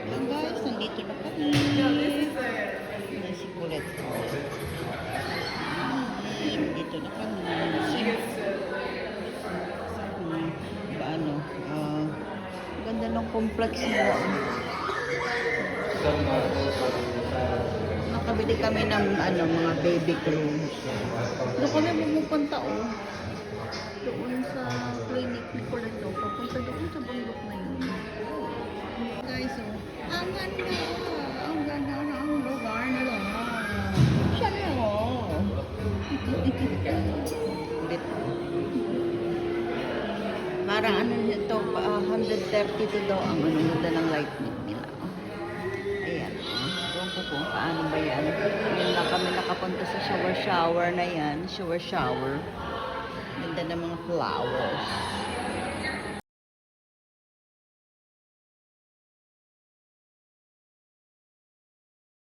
Ayan guys, nandito na kami. Nasipulit ko. Nandito na kami. Paano? Ganda ng complex nila. Nakabili kami ng mga baby clothes. Doon kami pumupunta doon sa clinic ni Colando. Papunta doon sa bundok na yun. Guys, ang ganda! Ang ganda ng lugar nila. Siya na Ulit. Parang ito, 132 daw ang ganda ng lightning nila. Ayan. Ewan ko kung paano ba yan. Yun na kami nakapunta sa shower na yan. Shower. Ganda ng mga flowers.